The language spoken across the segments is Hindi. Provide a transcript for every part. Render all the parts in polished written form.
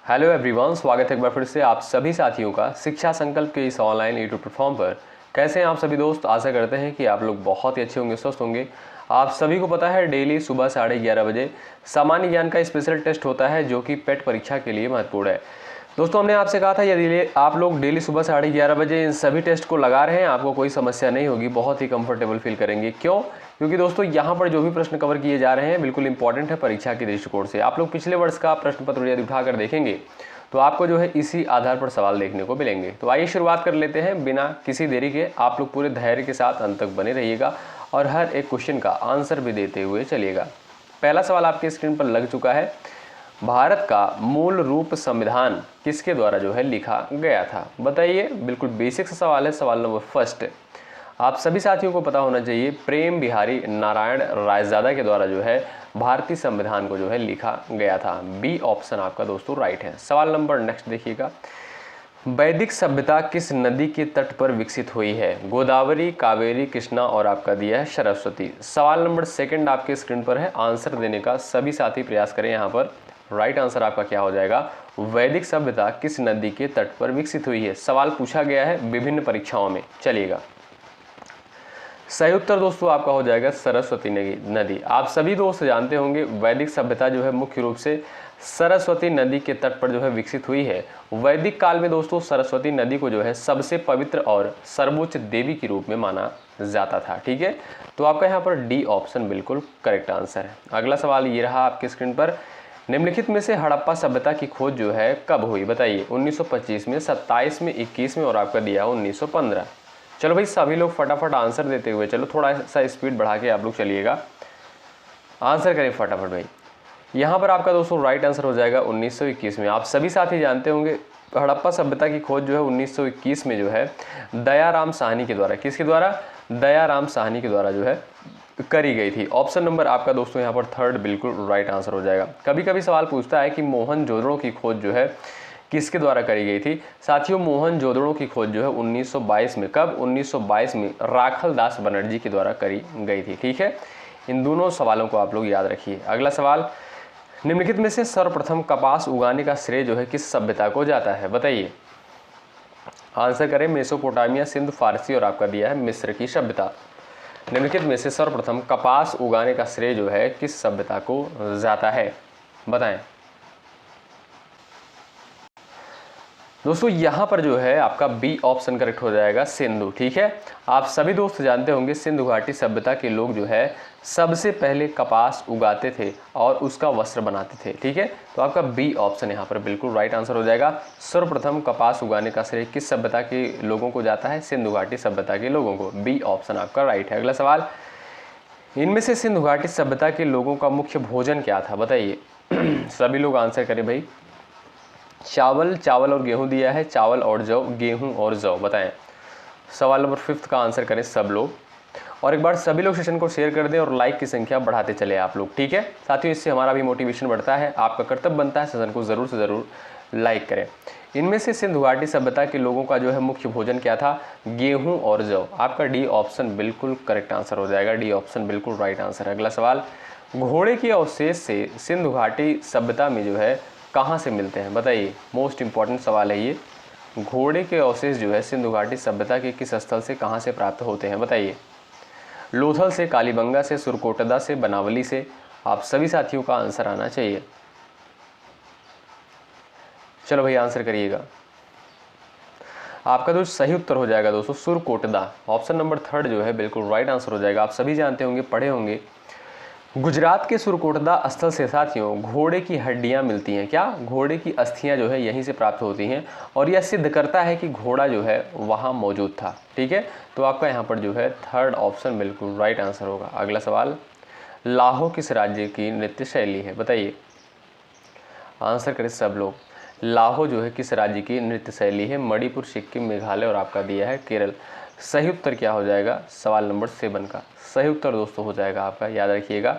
हेलो एवरीवन, स्वागत है एक बार फिर से आप सभी साथियों का शिक्षा संकल्प के इस ऑनलाइन यूट्यूब प्लेटफॉर्म पर। कैसे हैं आप सभी दोस्त? आशा करते हैं कि आप लोग बहुत ही अच्छे होंगे, स्वस्थ होंगे। आप सभी को पता है डेली सुबह 11:30 बजे सामान्य ज्ञान का स्पेशल टेस्ट होता है जो कि पेट परीक्षा के लिए महत्वपूर्ण है। दोस्तों, हमने आपसे कहा था यदि आप लोग डेली सुबह 11:30 बजे इन सभी टेस्ट को लगा रहे हैं आपको कोई समस्या नहीं होगी, बहुत ही कंफर्टेबल फील करेंगे। क्यों? क्योंकि दोस्तों यहाँ पर जो भी प्रश्न कवर किए जा रहे हैं बिल्कुल इंपॉर्टेंट है परीक्षा के दृष्टिकोण से। आप लोग पिछले वर्ष का प्रश्न पत्र यदि उठाकर देखेंगे तो आपको जो है इसी आधार पर सवाल देखने को मिलेंगे। तो आइए शुरुआत कर लेते हैं बिना किसी देरी के। आप लोग पूरे धैर्य के साथ अंत तक बने रहिएगा और हर एक क्वेश्चन का आंसर भी देते हुए चलिएगा। पहला सवाल आपके स्क्रीन पर लग चुका है। भारत का मूल रूप संविधान किसके द्वारा जो है लिखा गया था? बताइए। बिल्कुल बेसिक सा सवाल है। सवाल नंबर फर्स्ट आप सभी साथियों को पता होना चाहिए, प्रेम बिहारी नारायण रायजादा के द्वारा जो है भारतीय संविधान को जो है लिखा गया था। बी ऑप्शन आपका दोस्तों राइट है। सवाल नंबर नेक्स्ट देखिएगा। वैदिक सभ्यता किस नदी के तट पर विकसित हुई है? गोदावरी, कावेरी, कृष्णा और आपका दिया है सरस्वती। सवाल नंबर सेकंड आपके स्क्रीन पर है। आंसर देने का सभी साथी प्रयास करें। यहाँ पर राइट आंसर आपका क्या हो जाएगा? वैदिक सभ्यता किस नदी के तट पर विकसित हुई है? सवाल पूछा गया है विभिन्न परीक्षाओं में। चलिएगा, सही उत्तर दोस्तों आपका हो जाएगा सरस्वती नदी। आप सभी दोस्त जानते होंगे वैदिक सभ्यता जो है मुख्य रूप से सरस्वती नदी के तट पर जो है विकसित हुई है। वैदिक काल में दोस्तों सरस्वती नदी को जो है सबसे पवित्र और सर्वोच्च देवी के रूप में माना जाता था। ठीक है, तो आपका यहाँ पर डी ऑप्शन बिल्कुल करेक्ट आंसर है। अगला सवाल ये रहा आपके स्क्रीन पर। निम्नलिखित में से हड़प्पा सभ्यता की खोज जो है कब हुई? बताइए। 1925 में, 27 में, 21 में और आपका दिया 1915। चलो भाई सभी लोग फटाफट आंसर देते हुए चलो, थोड़ा सा स्पीड बढ़ा के आप लोग चलिएगा, आंसर करें फटाफट भाई। यहाँ पर आपका दोस्तों राइट आंसर हो जाएगा 1921 में। आप सभी साथी जानते होंगे हड़प्पा सभ्यता की खोज जो है 1921 में जो है दयाराम साहनी के द्वारा, किसके द्वारा? दयाराम साहनी के द्वारा जो है करी गई थी। ऑप्शन नंबर आपका दोस्तों यहाँ पर थर्ड बिल्कुल राइट आंसर हो जाएगा। कभी कभी सवाल पूछता है कि मोहनजोदड़ो की खोज जो है किसके द्वारा करी गई थी? साथियों, मोहनजोदड़ो की खोज जो है 1922 में, कब? 1922 में राखल दास बनर्जी के द्वारा करी गई थी। ठीक है, इन दोनों सवालों को आप लोग याद रखिए। अगला सवाल, निम्नलिखित में से सर्वप्रथम कपास उगाने का श्रेय जो है किस सभ्यता को जाता है? बताइए। आंसर करें। मेसोपोटामिया, सिंध, फारसी और आपका दिया है मिस्र की सभ्यता। निम्नलिखित में से सर्वप्रथम कपास उगाने का श्रेय जो है किस सभ्यता को जाता है? बताएं दोस्तों। यहाँ पर जो है आपका बी ऑप्शन करेक्ट हो जाएगा, सिंधु। ठीक है, आप सभी दोस्त जानते होंगे सिंधु घाटी सभ्यता के लोग जो है सबसे पहले कपास उगाते थे और उसका वस्त्र बनाते थे। ठीक है, तो आपका बी ऑप्शन यहाँ पर बिल्कुल राइट आंसर हो जाएगा। सर्वप्रथम कपास उगाने का श्रेय किस सभ्यता के लोगों को जाता है? सिंधु घाटी सभ्यता के लोगों को। बी ऑप्शन आपका राइट है। अगला सवाल, इनमें से सिंधु घाटी सभ्यता के लोगों का मुख्य भोजन क्या था? बताइए। सभी लोग आंसर करें भाई। चावल और गेहूं दिया है, चावल और जौ, गेहूं और जौ। बताएं। सवाल नंबर 5 का आंसर करें सब लोग। और एक बार सभी लोग सेशन को शेयर कर दें और लाइक की संख्या बढ़ाते चले आप लोग। ठीक है साथियों, इससे हमारा भी मोटिवेशन बढ़ता है। आपका कर्तव्य बनता है सेशन को ज़रूर से ज़रूर लाइक करें। इनमें से सिंधु घाटी सभ्यता के लोगों का जो है मुख्य भोजन क्या था? गेहूं और जौ। आपका डी ऑप्शन बिल्कुल करेक्ट आंसर हो जाएगा। डी ऑप्शन बिल्कुल राइट आंसर है। अगला सवाल, घोड़े के अवशेष से सिंधु घाटी सभ्यता में जो है कहाँ से मिलते हैं? बताइए। मोस्ट इंपॉर्टेंट सवाल है ये। घोड़े के अवशेष जो है सिंधु घाटी सभ्यता के किस स्थल से कहाँ से प्राप्त होते हैं? बताइए। लोथल से, कालीबंगा से, सुरकोटदा से, बनावली से। आप सभी साथियों का आंसर आना चाहिए। चलो भाई आंसर करिएगा। आपका जो सही उत्तर हो जाएगा दोस्तों सुरकोटदा। ऑप्शन नंबर थर्ड जो है बिल्कुल राइट आंसर हो जाएगा। आप सभी जानते होंगे, पढ़े होंगे, गुजरात के सुरकोटदा स्थल से साथियों घोड़े की हड्डियां मिलती हैं। क्या? घोड़े की अस्थियां जो है यहीं से प्राप्त होती हैं और यह सिद्ध करता है कि घोड़ा जो है वहां मौजूद था। ठीक है, तो आपका यहां पर जो है थर्ड ऑप्शन बिल्कुल राइट आंसर होगा। अगला सवाल, लाहो किस राज्य की नृत्य शैली है? बताइए। आंसर करें सब लोग। लाहो जो है किस राज्य की नृत्य शैली है? मणिपुर, सिक्किम, मेघालय और आपका दिया है केरल। सही उत्तर क्या हो जाएगा? सवाल नंबर 7 का सही उत्तर दोस्तों हो जाएगा आपका, याद रखिएगा,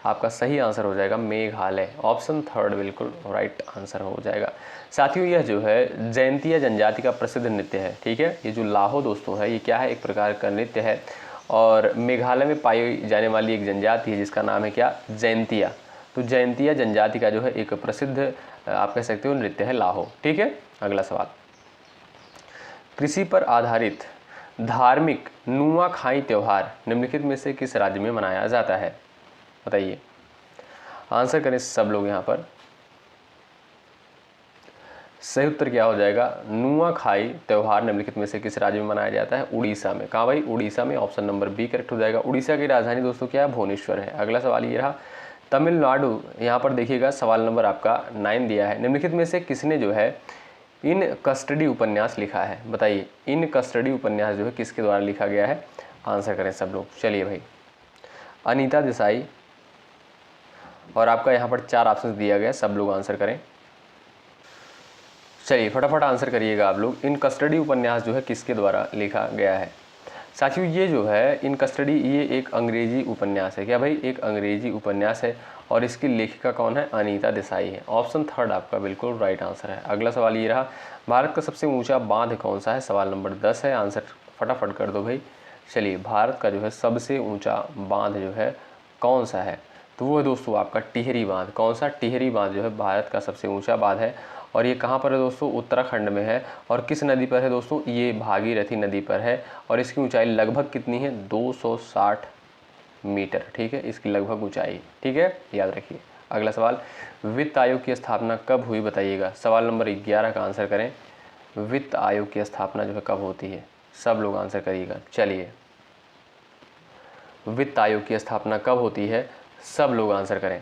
आपका सही आंसर हो जाएगा मेघालय। ऑप्शन थर्ड बिल्कुल राइट आंसर हो जाएगा। साथियों, यह जो है जयंतिया जनजाति का प्रसिद्ध नृत्य है। ठीक है, ये जो लाहो दोस्तों है ये क्या है? एक प्रकार का नृत्य है और मेघालय में पाई जाने वाली एक जनजाति है जिसका नाम है क्या? जयंतिया। तो जयंतिया जनजाति का जो है एक प्रसिद्ध आप कह सकते हो नृत्य है लाहो। ठीक है, अगला सवाल, कृषि पर आधारित धार्मिक नुआखाई त्योहार निम्नलिखित में से किस राज्य में मनाया जाता है? बताइए, आंसर करें सब लोग यहाँ पर। सही उत्तर क्या हो जाएगा? नुआखाई त्योहार निम्नलिखित में से किस राज्य में मनाया जाता है? उड़ीसा में। कहाँ भाई? उड़ीसा में। ऑप्शन नंबर बी करेक्ट हो जाएगा। उड़ीसा की राजधानी दोस्तों क्या है? भुवनेश्वर है। अगला सवाल ये रहा, तमिलनाडु, यहाँ पर देखिएगा सवाल नंबर आपका 9 दिया है, निम्नलिखित में से किसने जो है इन कस्टडी उपन्यास लिखा है? बताइए, इन कस्टडी उपन्यास जो है किसके द्वारा लिखा गया है? आंसर करें सब लोग। चलिए भाई, अनीता देसाई, और आपका यहाँ पर 4 ऑप्शन दिया गया, सब लोग आंसर करें। चलिए फटाफट आंसर करिएगा आप लोग। इन कस्टडी उपन्यास जो है किसके द्वारा लिखा गया है? साथियों ये जो है इन कस्टडी, ये एक अंग्रेजी उपन्यास है। क्या भाई? एक अंग्रेजी उपन्यास है, और इसकी लेखिका कौन है? अनीता देसाई है। ऑप्शन थर्ड आपका बिल्कुल राइट आंसर है। अगला सवाल ये रहा, भारत का सबसे ऊंचा बांध कौन सा है? सवाल नंबर 10 है। आंसर फटाफट कर दो भाई। चलिए, भारत का जो है सबसे ऊंचा बांध जो है कौन सा है? तो वो है दोस्तों आपका टिहरी बांध। कौन सा? टिहरी बांध जो है भारत का सबसे ऊंचा बांध है, और ये कहाँ पर है दोस्तों? उत्तराखंड में है। और किस नदी पर है दोस्तों? ये भागीरथी नदी पर है, और इसकी ऊंचाई लगभग कितनी है? 260 मीटर। ठीक है, इसकी लगभग ऊंचाई। ठीक है, याद रखिए। अगला सवाल, वित्त आयोग की स्थापना कब हुई? बताइएगा। सवाल नंबर 11 का आंसर करें। वित्त आयोग की स्थापना जो है कब होती है? सब लोग आंसर करिएगा। चलिए, वित्त आयोग की स्थापना कब होती है? सब लोग आंसर करें।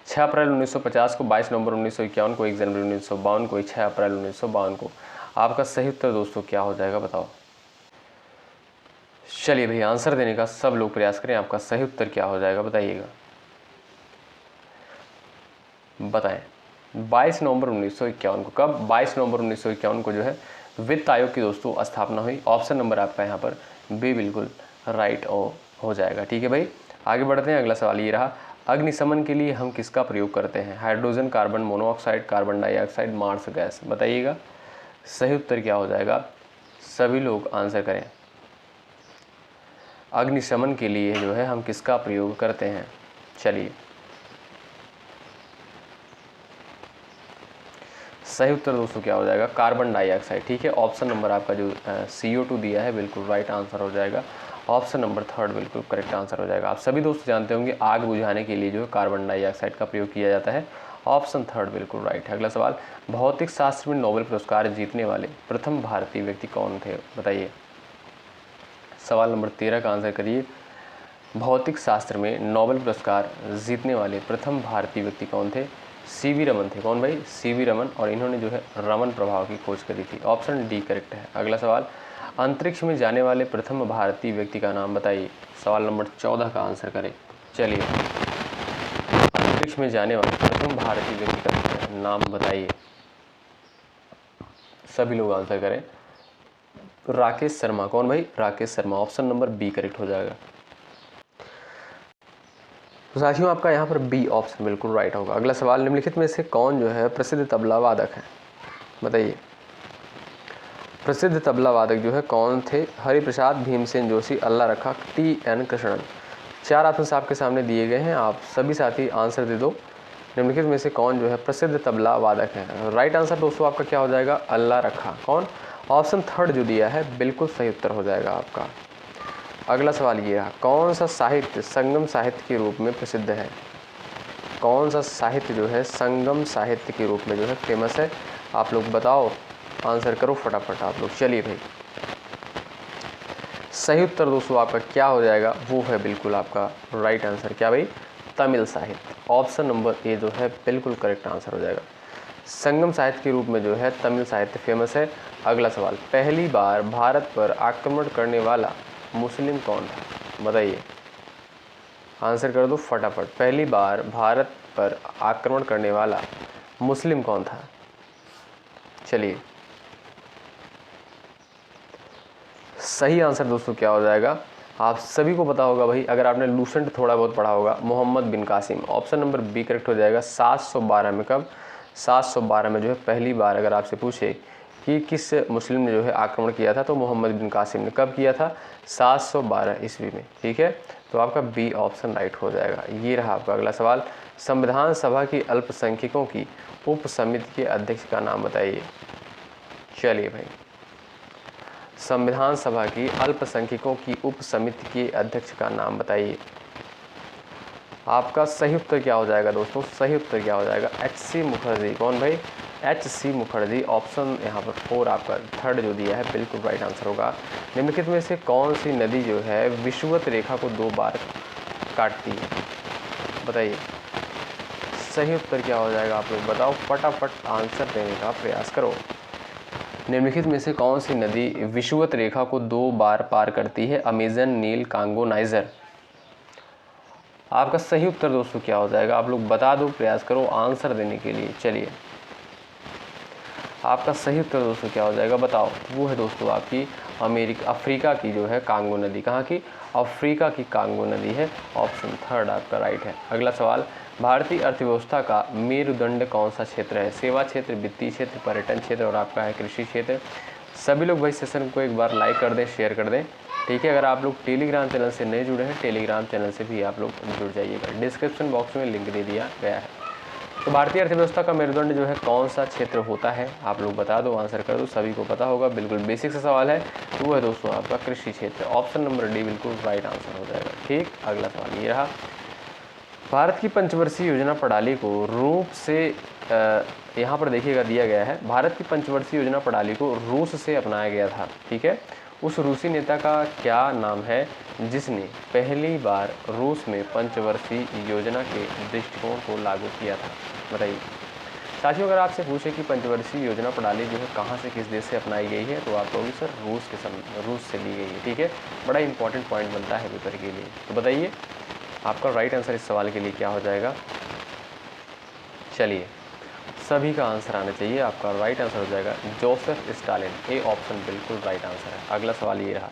6 अप्रैल 1950 को, 22 नवंबर 1951 को, 1 जनवरी 1952 को, 6 अप्रैल 1952 को। आपका सही उत्तर दोस्तों क्या हो जाएगा? बताओ। चलिए भाई, आंसर देने का सब लोग प्रयास करें। आपका सही उत्तर क्या हो जाएगा? बताइएगा, बताएं। 22 नवंबर 1951 को। कब? 22 नवंबर 1951 को जो है वित्त आयोग की दोस्तों स्थापना हुई। ऑप्शन नंबर आपका यहाँ पर बी बिल्कुल राइट हो जाएगा। ठीक है भाई, आगे बढ़ते हैं। अगला सवाल ये रहा, अग्निशमन के लिए हम किसका प्रयोग करते हैं? Hydrogen, carbon monoxide, carbon dioxide, marsh gas. बताइएगा, सही उत्तर क्या हो जाएगा? सभी लोग आंसर करें। अग्निशमन के लिए जो है हम किसका प्रयोग करते हैं? चलिए, सही उत्तर दोस्तों क्या हो जाएगा? Carbon dioxide. ठीक है, ऑप्शन नंबर आपका जो CO2 दिया है बिल्कुल राइट आंसर हो जाएगा। ऑप्शन नंबर थर्ड बिल्कुल करेक्ट आंसर हो जाएगा। आप सभी दोस्त जानते होंगे आग बुझाने के लिए जो है कार्बन डाइऑक्साइड का प्रयोग किया जाता है। ऑप्शन थर्ड बिल्कुल राइट है। अगला सवाल, भौतिक शास्त्र में नोबेल पुरस्कार जीतने वाले प्रथम भारतीय व्यक्ति कौन थे? बताइए। सवाल नंबर 13 का आंसर करिए। भौतिक शास्त्र में नोबेल पुरस्कार जीतने वाले प्रथम भारतीय व्यक्ति कौन थे? CV रमन थे। कौन भाई? CV रमन, और इन्होंने जो है रमन प्रभाव की खोज करी थी। ऑप्शन डी करेक्ट है। अगला सवाल, अंतरिक्ष में जाने वाले प्रथम भारतीय व्यक्ति का नाम बताइए। सवाल नंबर 14 का आंसर करें। चलिए, अंतरिक्ष में जाने वाले प्रथम भारतीय व्यक्ति का नाम बताइए। सभी लोग आंसर करें। राकेश शर्मा। कौन भाई? Rakesh Sharma. Option number B correct हो जाएगा। तो साथियों आपका यहाँ पर बी ऑप्शन बिल्कुल राइट होगा। अगला सवाल, निम्नलिखित में से कौन जो है प्रसिद्ध तबला वादक है? बताइए। प्रसिद्ध तबला वादक जो है कौन थे? हरिप्रसाद, भीमसेन जोशी, अल्लाह रखा, TN कृष्णन। 4 ऑप्शन आपके सामने दिए गए हैं, आप सभी साथी आंसर दे दो। निम्नलिखित में से कौन जो है प्रसिद्ध तबला वादक है? राइट आंसर दोस्तों आपका क्या हो जाएगा? अल्लाह रखा। कौन? ऑप्शन थर्ड जो दिया है बिल्कुल सही उत्तर हो जाएगा आपका। अगला सवाल ये रहा, कौन सा साहित्य संगम साहित्य के रूप में प्रसिद्ध है? कौन सा साहित्य जो है संगम साहित्य के रूप में जो है फेमस है? आप लोग बताओ, आंसर करो फटाफट आप लोग। चलिए भाई, सही उत्तर दोस्तों आपका क्या हो जाएगा? वो है बिल्कुल आपका राइट आंसर। क्या भाई? तमिल साहित्य। ऑप्शन नंबर ए जो है बिल्कुल करेक्ट आंसर हो जाएगा। संगम साहित्य के रूप में जो है तमिल साहित्य फेमस है। अगला सवाल, पहली बार भारत पर आक्रमण करने वाला मुस्लिम कौन था? बताइए, आंसर कर दो फटाफट। पहली बार भारत पर आक्रमण करने वाला मुस्लिम कौन था? चलिए, सही आंसर दोस्तों क्या हो जाएगा? आप सभी को पता होगा भाई, अगर आपने लूसेंट थोड़ा बहुत पढ़ा होगा, Muhammad bin Qasim. Option number B correct हो जाएगा। 712 में। कब? 712 में जो है पहली बार अगर आपसे पूछे कि किस मुस्लिम ने जो है आक्रमण किया था, तो मोहम्मद बिन कासिम ने। कब किया था? 712 ईस्वी में। ठीक है, तो आपका बी ऑप्शन राइट हो जाएगा। ये रहा आपका अगला सवाल, संविधान सभा की अल्पसंख्यकों की उप समिति के अध्यक्ष का नाम बताइए। चलिए भाई, संविधान सभा की अल्पसंख्यकों की उप समिति के अध्यक्ष का नाम बताइए। आपका सही उत्तर क्या हो जाएगा दोस्तों? सही उत्तर क्या हो जाएगा? एच.सी. मुखर्जी। कौन भाई? एच.सी. मुखर्जी। ऑप्शन यहाँ पर 4 आपका थर्ड जो दिया है बिल्कुल राइट आंसर होगा। निम्नलिखित में से कौन सी नदी जो है विषुवत रेखा को 2 बार काटती है? बताइए सही उत्तर क्या हो जाएगा? आप लोग बताओ, फटाफट आंसर देने का प्रयास करो। निम्नलिखित में से कौन सी नदी विषुवत रेखा को 2 बार पार करती है? अमेजन, नील, कांगो, नाइजर। आपका सही उत्तर दोस्तों क्या हो जाएगा? आप लोग बता दो, प्रयास करो आंसर देने के लिए। चलिए, आपका सही उत्तर दोस्तों क्या हो जाएगा? बताओ। वो है दोस्तों आपकी अफ्रीका की जो है कांगो नदी। कहाँ की? अफ्रीका की कांगो नदी है। ऑप्शन थर्ड आपका राइट है। अगला सवाल, भारतीय अर्थव्यवस्था का मेरुदंड कौन सा क्षेत्र है? सेवा क्षेत्र, वित्तीय क्षेत्र, पर्यटन क्षेत्र और आपका है कृषि क्षेत्र। सभी लोग भाई सेशन को एक बार लाइक कर दें, शेयर कर दें, ठीक है। अगर आप लोग टेलीग्राम चैनल से नहीं जुड़े हैं, टेलीग्राम चैनल से भी आप लोग जुड़ जाइएगा, डिस्क्रिप्शन बॉक्स में लिंक दे दिया गया है। तो भारतीय अर्थव्यवस्था का मेरुदंड जो है कौन सा क्षेत्र होता है? आप लोग बता दो, आंसर कर दो, सभी को पता होगा, बिल्कुल बेसिक सा सवाल है। तो वो है दोस्तों आपका कृषि क्षेत्र। ऑप्शन नंबर डी बिल्कुल राइट आंसर हो जाएगा। ठीक, अगला सवाल ये रहा, भारत की पंचवर्षीय योजना प्रणाली को रूप से यहाँ पर देखिएगा दिया गया है, भारत की पंचवर्षीय योजना प्रणाली को रूस से अपनाया गया था, ठीक है। उस रूसी नेता का क्या नाम है जिसने पहली बार रूस में पंचवर्षीय योजना के दृष्टिकोण को लागू किया था? बताइए साथियों, अगर आपसे पूछे कि पंचवर्षीय योजना प्रणाली जो है कहाँ से, किस देश से अपनाई गई है, तो आप कहोगे सर रूस से ली गई है, ठीक है। बड़ा इंपॉर्टेंट पॉइंट बनता है पेपर के लिए। तो बताइए आपका राइट आंसर इस सवाल के लिए क्या हो जाएगा? चलिए, सभी का आंसर आना चाहिए। आपका राइट आंसर हो जाएगा जोसेफ स्टालिन। ए ऑप्शन बिल्कुल राइट आंसर है। अगला सवाल ये रहा,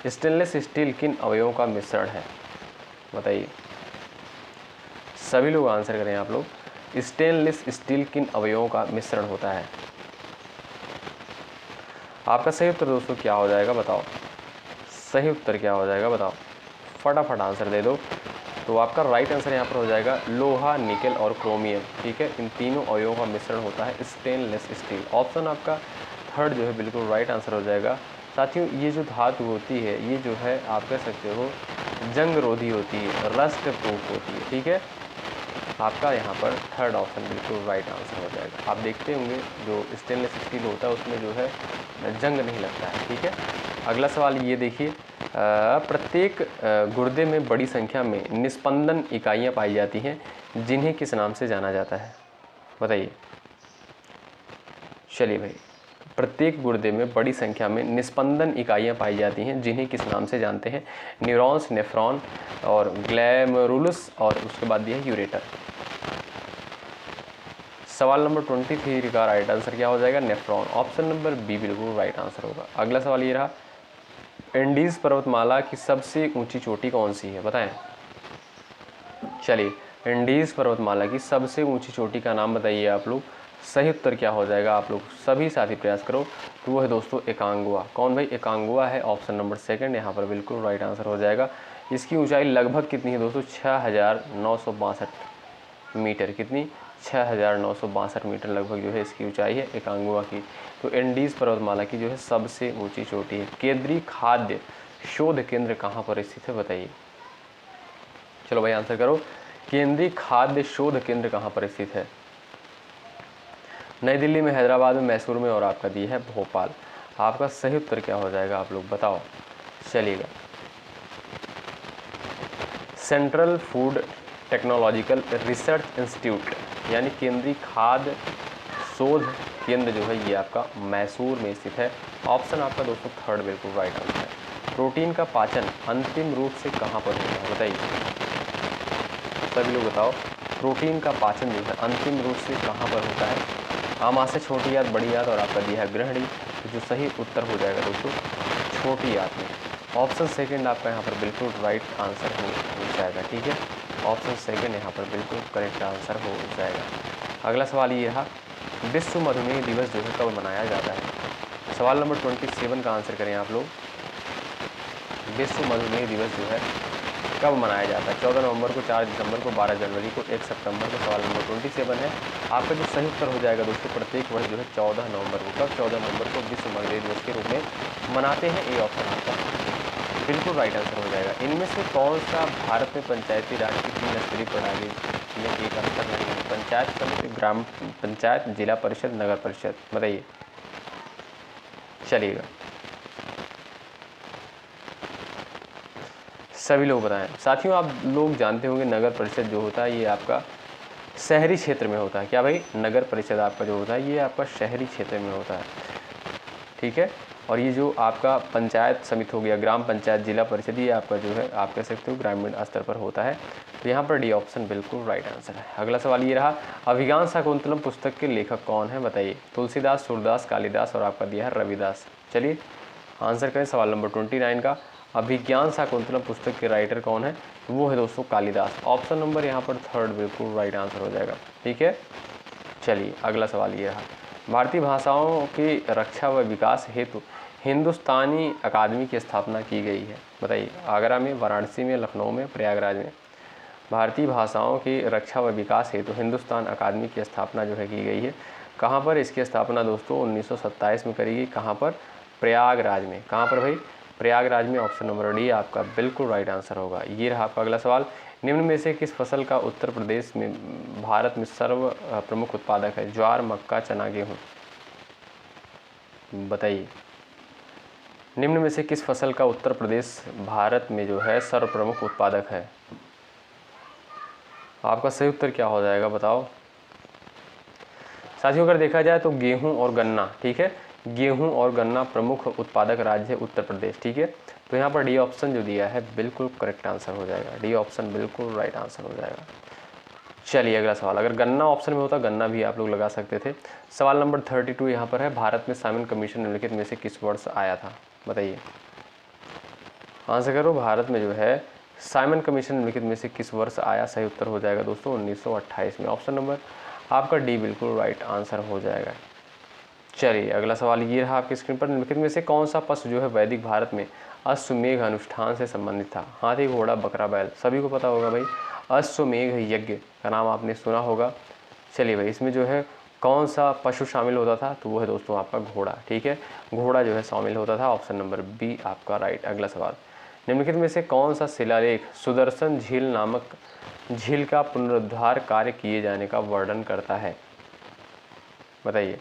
स्टेनलेस स्टील किन अवयवों का मिश्रण है? बताइए, सभी लोग आंसर करें आप लोग। स्टेनलेस स्टील किन अवयवों का मिश्रण होता है? आपका सही उत्तर दोस्तों क्या हो जाएगा? बताओ, सही उत्तर क्या हो जाएगा? बताओ, फटाफट आंसर दे दो। तो आपका राइट आंसर यहाँ पर हो जाएगा लोहा, निकेल और क्रोमियम, ठीक है। इन तीनों अवयवों का मिश्रण होता है स्टेनलेस स्टील। ऑप्शन आपका थर्ड जो है बिल्कुल राइट आंसर हो जाएगा। साथियों, ये जो धातु होती है ये जो है आप कह सकते हो जंग रोधी होती है, रस्ट प्रूफ होती है, ठीक है। आपका यहाँ पर थर्ड ऑप्शन बिल्कुल राइट आंसर हो जाएगा। आप देखते होंगे जो स्टेनलेस स्टील होता है उसमें जो है जंग नहीं लगता है, ठीक है। अगला सवाल ये देखिए, प्रत्येक गुर्दे में बड़ी संख्या में निस्पंदन इकाइयाँ पाई जाती हैं जिन्हें किस नाम से जाना जाता है? बताइए। चलिए भाई, प्रत्येक गुर्दे में बड़ी संख्या में निस्पंदन इकाइयाँ पाई जाती हैं जिन्हें किस नाम से जानते हैं? न्यूरॉन्स, नेफ्रॉन और ग्लैमरुलस, और उसके बाद दिया है यूरेटर। सवाल नंबर 23 का राइट आंसर क्या हो जाएगा? नेफ्रॉन। ऑप्शन नंबर बी बिल्कुल राइट आंसर होगा। अगला सवाल ये रहा, एंडीज पर्वतमाला की सबसे ऊंची चोटी कौन सी है? बताएं। चलिए, एंडीज पर्वतमाला की सबसे ऊंची चोटी का नाम बताइए आप लोग। सही उत्तर क्या हो जाएगा? आप लोग सभी साथी प्रयास करो। तो वो है दोस्तों एकांगुआ। कौन भाई? एकांगुआ है। ऑप्शन नंबर सेकंड यहाँ पर बिल्कुल राइट आंसर हो जाएगा। इसकी ऊंचाई लगभग कितनी है दोस्तों? 6,962 मीटर। कितनी? 6,962 मीटर लगभग जो है इसकी ऊंचाई है एकांगुआ की। तो एंडीज पर्वतमाला की जो है सबसे ऊंची चोटी है। केंद्रीय खाद्य शोध केंद्र कहाँ पर स्थित है? बताइए। चलो भाई आंसर करो। केंद्रीय खाद्य शोध केंद्र कहाँ पर स्थित है? नई दिल्ली में, हैदराबाद में, मैसूर में और आपका दी है भोपाल। आपका सही उत्तर क्या हो जाएगा? आप लोग बताओ। चलिएगा, central food technological research institute यानी केंद्रीय खाद्य शोध केंद्र जो है ये आपका मैसूर में स्थित है। ऑप्शन आपका दोस्तों थर्ड बिल्कुल राइट आंसर है। प्रोटीन का पाचन अंतिम रूप से कहाँ पर होता है? बताइए, सभी लोग बताओ। प्रोटीन का पाचन जो है अंतिम रूप से कहाँ पर होता है? आमाशय, छोटी आंत, बड़ी आंत और आपका दिया है ग्रहणी। तो जो सही उत्तर हो जाएगा दोस्तों छोटी आंत में। ऑप्शन सेकंड आपका यहाँ पर बिल्कुल राइट आंसर हो जाएगा, ठीक है। ऑप्शन सेकंड यहाँ पर बिल्कुल करेक्ट आंसर हो जाएगा। अगला सवाल ये रहा, विश्व मधुमेह दिवस जो है कब मनाया जाता है? सवाल नंबर 27 का आंसर करें आप लोग। विश्व मधुमेह दिवस जो है कब मनाया जाता है? 14 नवंबर को, 4 दिसंबर को, 12 जनवरी को, 1 सितंबर को। सवाल नंबर 27 है आपका जो सही उत्तर हो जाएगा दोस्तों, प्रत्येक वर्ष जो है 14 नवंबर को। कब? 14 नवंबर को विश्व महिला दिवस के रूप में मनाते हैं। ए ऑप्शन आपका बिल्कुल राइट आंसर हो जाएगा। इनमें से कौन सा भारत में पंचायती राज की 3 स्तरीय प्रणाली में एक अंतर नहीं है? पंचायत समिति, ग्राम पंचायत, जिला परिषद, नगर परिषद, बताइए। चलिएगा, सभी लोग बताएं। साथियों, आप लोग जानते होंगे नगर परिषद जो होता है ये आपका शहरी क्षेत्र में होता है। क्या भाई? नगर परिषद आपका जो होता है ये आपका शहरी क्षेत्र में होता है, ठीक है। और ये जो आपका पंचायत समिति हो गया, ग्राम पंचायत, जिला परिषद, ये आपका जो है आप कह सकते हो ग्रामीण स्तर पर होता है। तो यहाँ पर डी ऑप्शन बिल्कुल राइट आंसर है। अगला सवाल ये रहा, अभिज्ञान शाकुंतलम पुस्तक के लेखक कौन है? बताइए। तुलसीदास, सूरदास, कालिदास और आपका दिया है रविदास। चलिए आंसर करें सवाल नंबर 29 का। अभिज्ञान शाकुंतलम पुस्तक के राइटर कौन है? वो है दोस्तों कालिदास। ऑप्शन नंबर यहाँ पर 3 बिल्कुल राइट आंसर हो जाएगा, ठीक है। चलिए अगला सवाल ये रहा, भारतीय भाषाओं की रक्षा व विकास हेतु हिंदुस्तानी अकादमी की स्थापना की गई है? बताइए। आगरा में, वाराणसी में, लखनऊ में, प्रयागराज में। भारतीय भाषाओं की रक्षा व विकास हेतु हिंदुस्तान अकादमी की स्थापना जो है की गई है। कहाँ पर इसकी स्थापना दोस्तों? 1927 में करी गई। कहाँ पर? प्रयागराज में। कहाँ पर भाई? प्रयागराज में। ऑप्शन नंबर डी आपका बिल्कुल राइट आंसर होगा। ये रहा आपका अगला सवाल, निम्न में से किस फसल का उत्तर प्रदेश में भारत में सर्व प्रमुख उत्पादक है? ज्वार, मक्का, चना, गेहूँ, बताइए। निम्न में से किस फसल का उत्तर प्रदेश भारत में जो है सर्व प्रमुख उत्पादक है? आपका सही उत्तर क्या हो जाएगा, बताओ। साथियों अगर देखा जाए तो गेहूं और गन्ना, ठीक है। गेहूं और गन्ना प्रमुख उत्पादक राज्य है उत्तर प्रदेश, ठीक है। तो यहाँ पर डी ऑप्शन जो दिया है बिल्कुल करेक्ट आंसर हो जाएगा। डी ऑप्शन बिल्कुल राइट आंसर हो जाएगा। चलिए अगला सवाल, अगर गन्ना ऑप्शन में होता गन्ना भी आप लोग लगा सकते थे। सवाल नंबर 32 यहाँ पर है, भारत में साइमन कमीशन निम्नलिखित में से किस वर्ष आया था? बताइए। आंसर करो। भारत में जो है साइमन कमीशन निम्नलिखित में से किस वर्ष आया? सही उत्तर हो जाएगा दोस्तों 1928 में। ऑप्शन नंबर आपका डी बिल्कुल राइट आंसर हो जाएगा। चलिए अगला सवाल ये रहा आपकी स्क्रीन पर, निम्नलिखित में से कौन सा पशु जो है वैदिक भारत में अश्वमेघ अनुष्ठान से संबंधित था? हाथी, घोड़ा, बकरा, बैल। सभी को पता होगा भाई, अश्वमेघ यज्ञ का नाम आपने सुना होगा। चलिए भाई, इसमें जो है कौन सा पशु शामिल होता था? तो वो है दोस्तों आपका घोड़ा, ठीक है। घोड़ा जो है शामिल होता था। ऑप्शन नंबर बी आपका राइट। अगला सवाल, निम्नलिखित में से कौन सा शिलालेख सुदर्शन झील नामक झील का पुनरुद्धार कार्य किए जाने का वर्णन करता है? बताइए।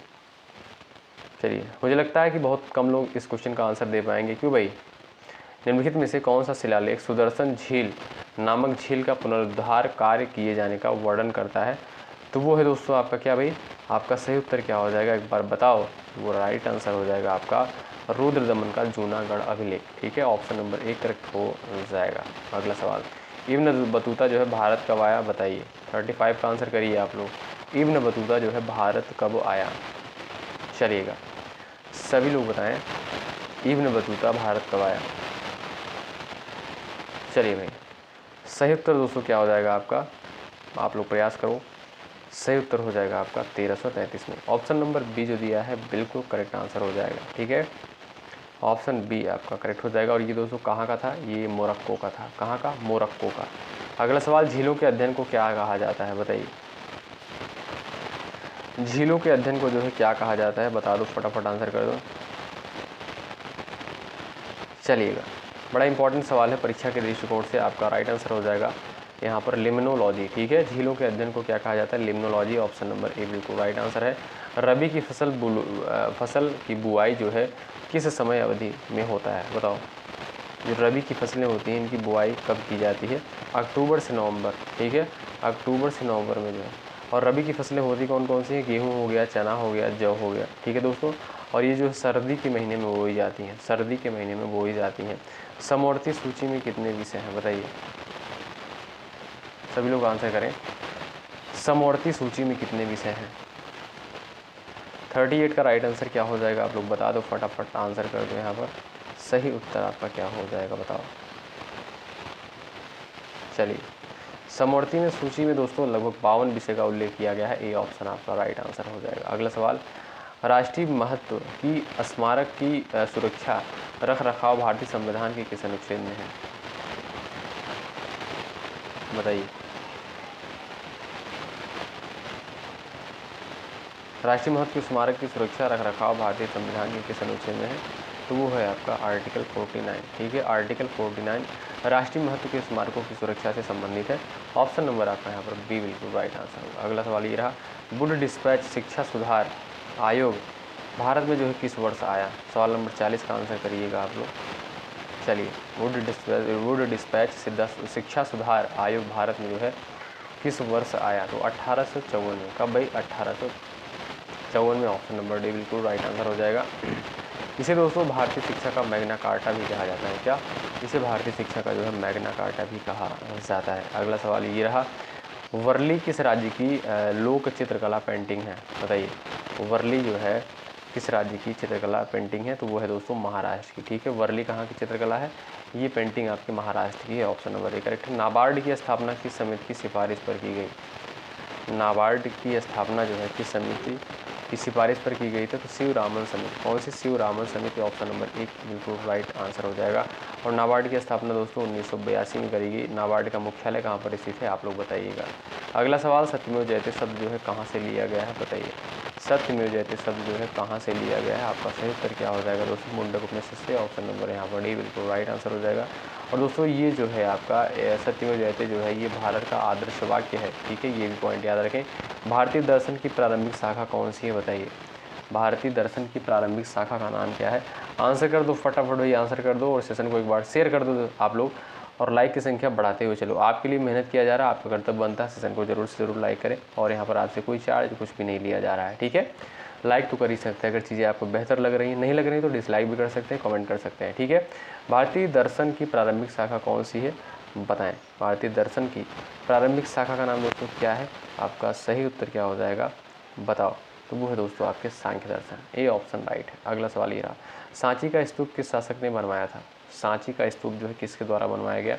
चलिए, मुझे लगता है कि बहुत कम लोग इस क्वेश्चन का आंसर दे पाएंगे। क्यों भाई? निम्नलिखित में से कौन सा शिलालेख सुदर्शन झील नामक झील का पुनरुद्धार कार्य किए जाने का वर्णन करता है? तो वो है दोस्तों आपका क्या भाई? आपका सही उत्तर क्या हो जाएगा, एक बार बताओ। वो राइट आंसर हो जाएगा आपका रुद्र दमन का जूनागढ़ अभिलेख, ठीक है। ऑप्शन नंबर 1 करेक्ट हो जाएगा। अगला सवाल, इब्न बतूता जो है भारत कब आया? बताइए। 35 का आंसर करिए आप लोग। इब्न बतूता जो है भारत कब आया? चलिएगा सभी लोग बताएं, इब्न बतूता भारत कब आया? चलिए भाई, सही उत्तर दोस्तों क्या हो जाएगा आपका? आप लोग प्रयास करो। सही उत्तर हो जाएगा आपका 1333 में। ऑप्शन नंबर बी जो दिया है बिल्कुल करेक्ट आंसर हो जाएगा, ठीक है। ऑप्शन बी आपका करेक्ट हो जाएगा। और ये दोस्तों कहाँ का था? ये मोरक्को का था। कहाँ का? मोरक्को का। अगला सवाल, झीलों के अध्ययन को क्या कहा जाता है? बताइए। झीलों के अध्ययन को जो है क्या कहा जाता है? बता दो, फटाफट आंसर कर दो। चलिएगा, बड़ा इंपॉर्टेंट सवाल है परीक्षा के दृष्टिकोण से। आपका राइट आंसर हो जाएगा यहाँ पर लिम्नोलॉजी, ठीक है। झीलों के अध्ययन को क्या कहा जाता है? लिम्नोलॉजी। ऑप्शन नंबर ए बिल्कुल राइट आंसर है। रबी की फसल की बुआई जो है किस समय अवधि में होता है? बताओ। जो रबी की फसलें होती हैं इनकी बुआई कब की जाती है? अक्टूबर से नवंबर, ठीक है। अक्टूबर से नवंबर में जो है। और रबी की फसलें होती कौन कौन सी हैं? गेहूँ हो गया, चना हो गया, जौ हो गया, ठीक है दोस्तों। और ये जो सर्दी के महीने में बोई जाती हैं, सर्दी के महीने में बोई जाती हैं। समवर्ती सूची में कितने विषय हैं? बताइए। सभी लोग आंसर करें। समवर्ती सूची में कितने विषय हैं? 38 का राइट आंसर क्या हो जाएगा? आप लोग बता दो, फटाफट आंसर कर दो। यहाँ पर सही उत्तर आपका क्या हो जाएगा, बताओ। चलिए, समवर्ती में सूची में दोस्तों लगभग 52 विषय का उल्लेख किया गया है। ए ऑप्शन आपका राइट आंसर हो जाएगा। अगला सवाल, राष्ट्रीय महत्व की स्मारक की सुरक्षा रख रखाव भारतीय संविधान के किस अनुच्छेद में है? बताइए। राष्ट्रीय महत्व के स्मारक की सुरक्षा रख रखाव भारतीय संविधान के किस अनुच्छेद में है? तो वो है आपका आर्टिकल 49। ठीक है, आर्टिकल 49 राष्ट्रीय महत्व के स्मारकों की सुरक्षा से संबंधित है। ऑप्शन नंबर आपका यहाँ पर बी बिल्कुल राइट आंसर होगा। अगला सवाल ये रहा, वुड डिस्पैच शिक्षा सुधार आयोग भारत में जो है किस वर्ष आया? सवाल नंबर 40 का आंसर करिएगा आप लोग। चलिए, वुड डिस्पैच शिक्षा सुधार आयोग भारत में जो है किस वर्ष आया? तो 1854 में। कब भाई? 1854 में। ऑप्शन नंबर डी बिल्कुल राइट आंसर हो जाएगा। इसे दोस्तों भारतीय शिक्षा का मैग्ना कार्टा भी कहा जाता है। क्या? इसे भारतीय शिक्षा का जो है मैग्ना कार्टा भी कहा जाता है। अगला सवाल ये रहा, वर्ली किस राज्य की लोक चित्रकला पेंटिंग है? बताइए, वर्ली जो है किस राज्य की चित्रकला पेंटिंग है? तो वो है दोस्तों महाराष्ट्र की। ठीक है, वर्ली कहाँ की चित्रकला है? ये पेंटिंग आपकी महाराष्ट्र की है। ऑप्शन नंबर ए करेक्ट है। नाबार्ड की स्थापना किस समिति की सिफारिश पर की गई? नाबार्ड की स्थापना जो है किस समिति की सिफारिश पर की गई थी? तो शिवरामन समिति। कौन सी? शिवरामन समिति। ऑप्शन नंबर एक बिल्कुल राइट आंसर हो जाएगा। और नाबार्ड की स्थापना दोस्तों 1982 में करी गई। नाबार्ड का मुख्यालय कहाँ पर स्थित है? आप लोग बताइएगा। अगला सवाल, सत्यमेव जयते शब्द जो है कहाँ से लिया गया है? बताइए, सत्यमेव जयते शब्द जो है कहाँ से लिया गया है? आपका सही उत्तर क्या हो जाएगा दोस्तों? मुंडक उपनिषद से। ऑप्शन नंबर यहाँ पर डी बिल्कुल राइट आंसर हो जाएगा। और दोस्तों ये जो है आपका सत्यमेव जयते जो है ये भारत का आदर्श वाक्य है। ठीक है, ये भी पॉइंट याद रखें। भारतीय दर्शन की प्रारंभिक शाखा कौन सी है? बताइए, भारतीय दर्शन की प्रारंभिक शाखा का नाम क्या है? आंसर कर दो फटाफट, वही आंसर कर दो और सेशन को एक बार शेयर कर दो आप लोग, और लाइक की संख्या बढ़ाते हुए चलो। आपके लिए मेहनत किया जा रहा है, आपका कर्तव्य बनता है, सेशन को जरूर से जरूर लाइक करें। और यहाँ पर आपसे कोई चार्ज कुछ भी नहीं लिया जा रहा है। ठीक है, लाइक तो कर ही सकते हैं। अगर चीज़ें आपको बेहतर लग रही हैं, नहीं लग रही तो डिसलाइक भी कर सकते हैं, कमेंट कर सकते हैं। ठीक है, भारतीय दर्शन की प्रारंभिक शाखा कौन सी है? बताएं, भारतीय दर्शन की प्रारंभिक शाखा का नाम दोस्तों क्या है? आपका सही उत्तर क्या हो जाएगा? बताओ। तो वो है दोस्तों आपके सांख्य दर्शन। ए ऑप्शन राइट है। अगला सवाल ये रहा, सांची का स्तूप किस शासक ने बनवाया था? सांची का स्तूप जो है किसके द्वारा बनवाया गया?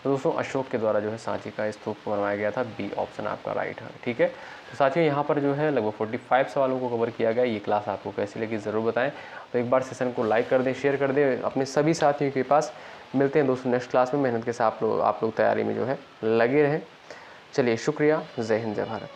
तो दोस्तों अशोक के द्वारा जो है सांची का स्तूप बनवाया गया था। बी ऑप्शन आपका राइट है। ठीक है, तो साथियों यहाँ पर जो है लगभग 45 सवालों को कवर किया गया। ये क्लास आपको कैसी लगी ज़रूर बताएं। तो एक बार सेशन को लाइक कर दें, शेयर कर दें अपने सभी साथियों के पास। मिलते हैं दोस्तों नेक्स्ट क्लास में। मेहनत के साथ आप लोग तैयारी में जो है लगे रहें। चलिए, शुक्रिया। जय हिंद, जय भारत।